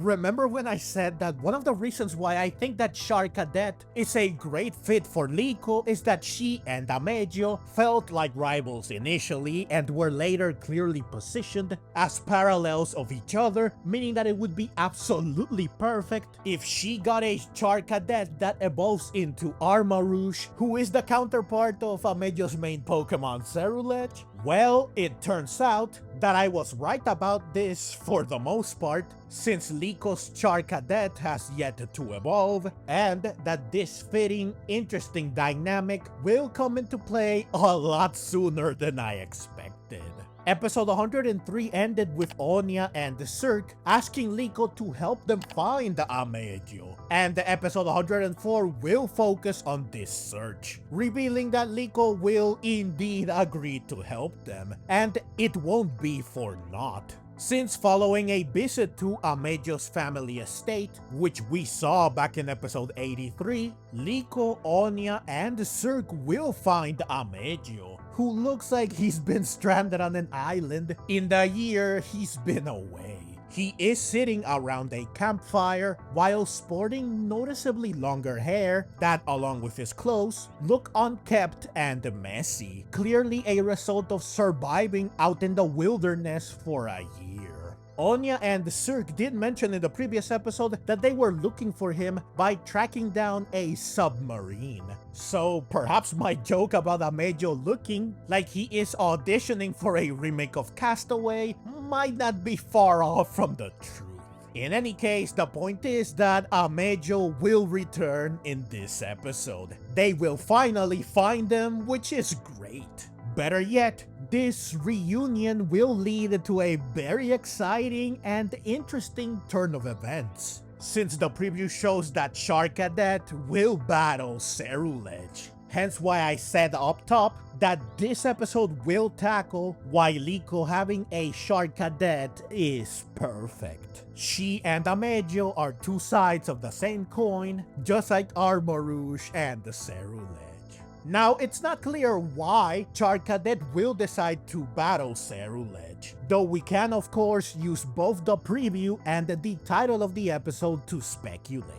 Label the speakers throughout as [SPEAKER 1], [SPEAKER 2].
[SPEAKER 1] Remember when I said that one of the reasons why I think that Charcadet is a great fit for Liko is that she and Amethio felt like rivals initially and were later clearly positioned as parallels of each other, meaning that it would be absolutely perfect if she got a Charcadet that evolves into Armarouge, who is the counterpart of Amethio's main Pokemon Ceruledge. Well, it turns out that I was right about this for the most part, since Liko's Charcadet has yet to evolve, and that this fitting, interesting dynamic will come into play a lot sooner than I expected. Episode 103 ended with Onia and Zirc asking Liko to help them find Amethio, and episode 104 will focus on this search, revealing that Liko will indeed agree to help them, and it won't be for naught. Since following a visit to Amethio's family estate, which we saw back in episode 83, Liko, Onia, and Zirc will find Amethio, who looks like he's been stranded on an island in the year he's been away. He is sitting around a campfire while sporting noticeably longer hair that, along with his clothes, look unkempt and messy, clearly a result of surviving out in the wilderness for a year. Onia and Zirc did mention in the previous episode that they were looking for him by tracking down a submarine. So perhaps my joke about Amethio looking like he is auditioning for a remake of Castaway might not be far off from the truth. In any case, the point is that Amethio will return in this episode. They will finally find him, which is great. Better yet, this reunion will lead to a very exciting and interesting turn of events, since the preview shows that Charcadet will battle Ceruledge. Hence why I said up top that this episode will tackle why Liko having a Charcadet is perfect. She and Amethio are two sides of the same coin, just like Armarouge and the Ceruledge. Now, it's not clear why Charcadet will decide to battle Ceruledge, though we can of course use both the preview and the title of the episode to speculate.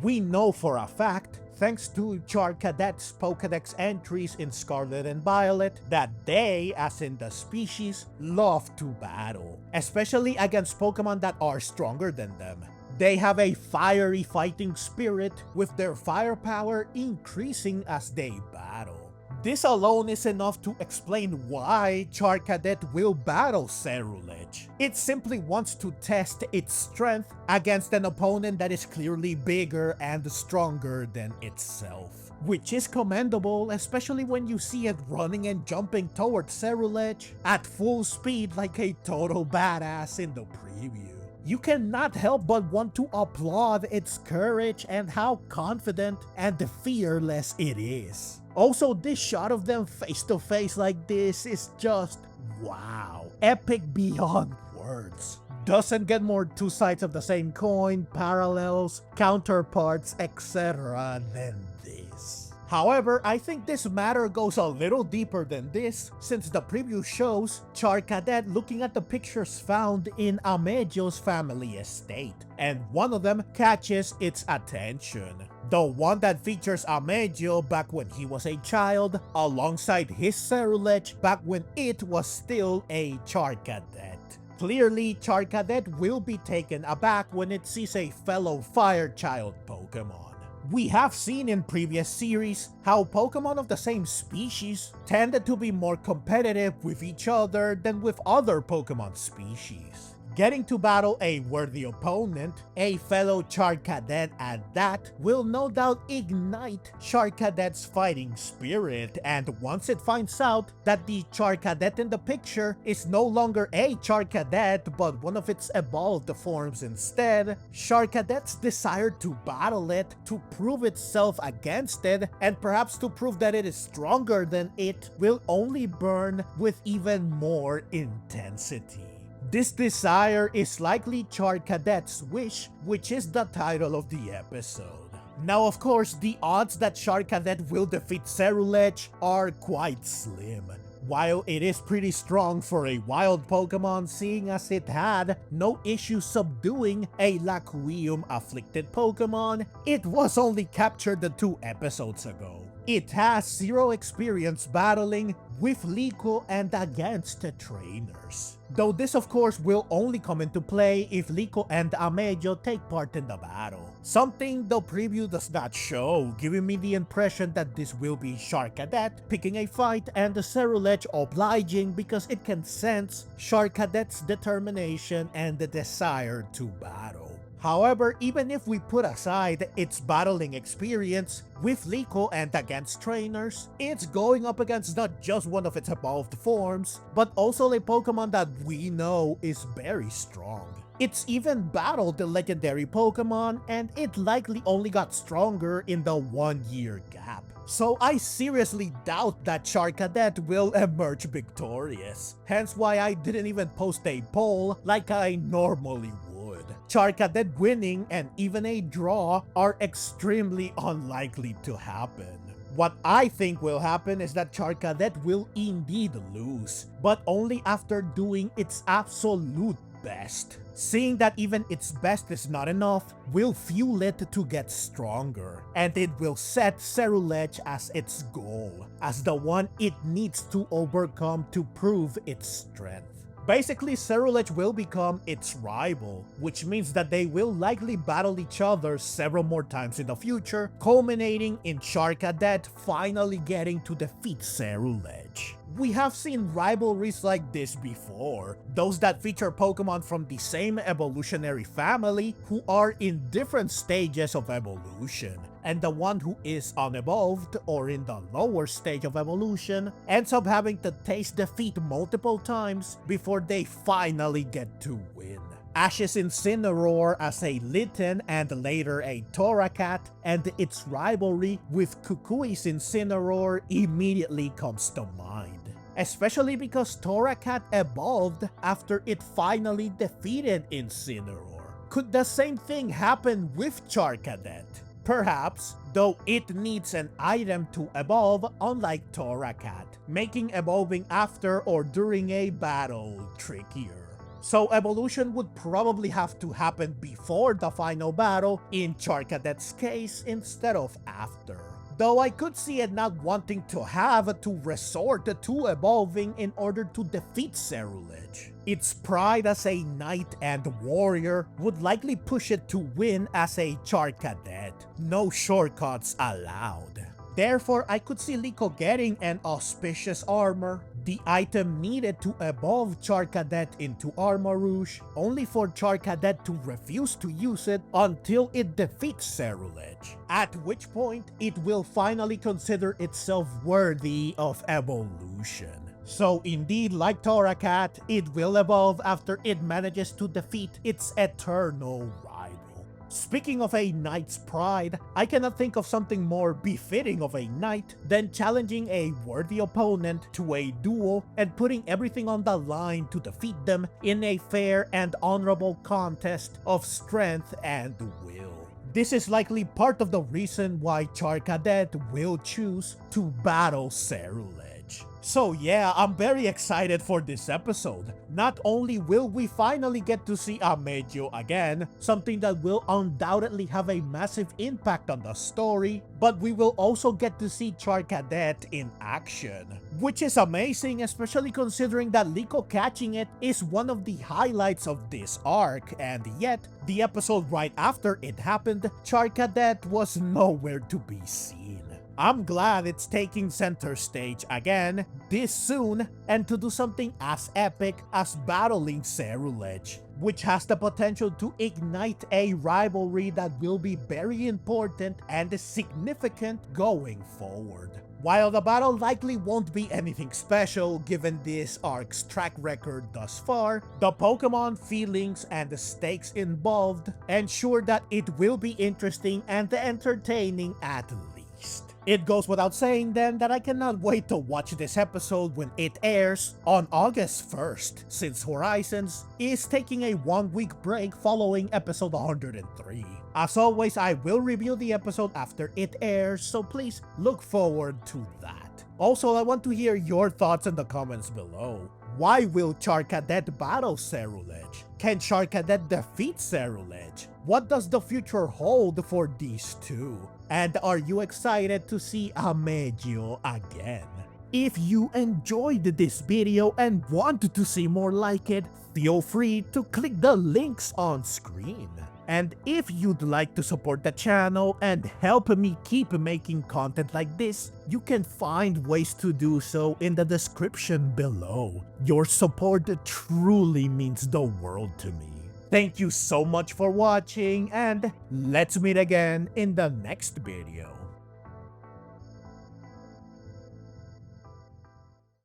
[SPEAKER 1] We know for a fact, thanks to Charcadet's Pokédex entries in Scarlet and Violet, that they, as in the species, love to battle, especially against Pokemon that are stronger than them. They have a fiery fighting spirit, with their firepower increasing as they battle. This alone is enough to explain why Charcadet will battle Ceruledge. It simply wants to test its strength against an opponent that is clearly bigger and stronger than itself, which is commendable, especially when you see it running and jumping towards Ceruledge at full speed like a total badass in the preview. You cannot help but want to applaud its courage and how confident and fearless it is. Also, this shot of them face to face like this is just wow, epic beyond words. Doesn't get more two sides of the same coin, parallels, counterparts, etc. than this. However, I think this matter goes a little deeper than this, since the preview shows Charcadet looking at the pictures found in Amethio's family estate, and one of them catches its attention. The one that features Amethio back when he was a child, alongside his Ceruledge back when it was still a Charcadet. Clearly, Charcadet will be taken aback when it sees a fellow Fire Child Pokemon. We have seen in previous series how Pokemon of the same species tended to be more competitive with each other than with other Pokemon species. Getting to battle a worthy opponent, a fellow Charcadet at that, will no doubt ignite Charcadet's fighting spirit, and once it finds out that the Charcadet in the picture is no longer a Charcadet but one of its evolved forms instead, Charcadet's desire to battle it, to prove itself against it, and perhaps to prove that it is stronger than it, will only burn with even more intensity. This desire is likely Charcadet's wish, which is the title of the episode. Now, of course, the odds that Charcadet will defeat Ceruledge are quite slim. While it is pretty strong for a wild Pokemon, seeing as it had no issue subduing a Lacuium afflicted Pokemon, it was only captured 2 episodes ago. It has 0 experience battling with Liko and against the trainers. Though this of course will only come into play if Liko and Amethio take part in the battle. Something the preview does not show, giving me the impression that this will be Charcadet picking a fight and the Ceruledge obliging because it can sense Charcadet's determination and the desire to battle. However, even if we put aside its battling experience with Liko and against trainers, it's going up against not just one of its evolved forms, but also a Pokemon that we know is very strong. It's even battled the legendary Pokemon, and it likely only got stronger in the 1-year gap. So I seriously doubt that Charcadet will emerge victorious, hence why I didn't even post a poll like I normally would. Charcadet winning and even a draw are extremely unlikely to happen. What I think will happen is that Charcadet will indeed lose, but only after doing its absolute best. Seeing that even its best is not enough will fuel it to get stronger, and it will set Ceruledge as its goal, as the one it needs to overcome to prove its strength. Basically, Ceruledge will become its rival, which means that they will likely battle each other several more times in the future, culminating in Charcadet finally getting to defeat Ceruledge. We have seen rivalries like this before, those that feature Pokemon from the same evolutionary family who are in different stages of evolution, and the one who is unevolved or in the lower stage of evolution ends up having to taste defeat multiple times before they finally get to win. Ash's Incineroar as a Litten and later a Torracat, and its rivalry with Kukui's Incineroar immediately comes to mind. Especially because Torracat evolved after it finally defeated Incineroar. Could the same thing happen with Charcadet? Perhaps, though it needs an item to evolve unlike Torracat, making evolving after or during a battle trickier. So evolution would probably have to happen before the final battle in Charcadet's case instead of after. Though I could see it not wanting to have to resort to evolving in order to defeat Ceruledge. Its pride as a knight and warrior would likely push it to win as a Charcadet. No shortcuts allowed. Therefore, I could see Liko getting an auspicious armor, the item needed to evolve Charcadet into Armarouge, only for Charcadet to refuse to use it until it defeats Ceruledge, at which point it will finally consider itself worthy of evolution. So indeed, like Torracat, it will evolve after it manages to defeat its eternal rival. Speaking of a knight's pride, I cannot think of something more befitting of a knight than challenging a worthy opponent to a duel and putting everything on the line to defeat them in a fair and honorable contest of strength and will. This is likely part of the reason why Charcadet will choose to battle Ceruledge. So yeah, I'm very excited for this episode. Not only will we finally get to see Amethio again, something that will undoubtedly have a massive impact on the story, but we will also get to see Charcadet in action. Which is amazing, especially considering that Liko catching it is one of the highlights of this arc, and yet, the episode right after it happened, Charcadet was nowhere to be seen. I'm glad it's taking center stage again, this soon, and to do something as epic as battling Ceruledge, which has the potential to ignite a rivalry that will be very important and significant going forward. While the battle likely won't be anything special given this arc's track record thus far, the Pokemon feelings and the stakes involved ensure that it will be interesting and entertaining at least. It goes without saying then that I cannot wait to watch this episode when it airs on August 1st, since Horizons is taking a 1-week break following episode 103. As always, I will review the episode after it airs, so please look forward to that. Also, I want to hear your thoughts in the comments below. Why will Charcadet battle Ceruledge? Can Charcadet defeat Ceruledge? What does the future hold for these two? And are you excited to see Amethio again? If you enjoyed this video and want to see more like it, feel free to click the links on screen. And if you'd like to support the channel and help me keep making content like this, you can find ways to do so in the description below. Your support truly means the world to me. Thank you so much for watching, and let's meet again in the next video.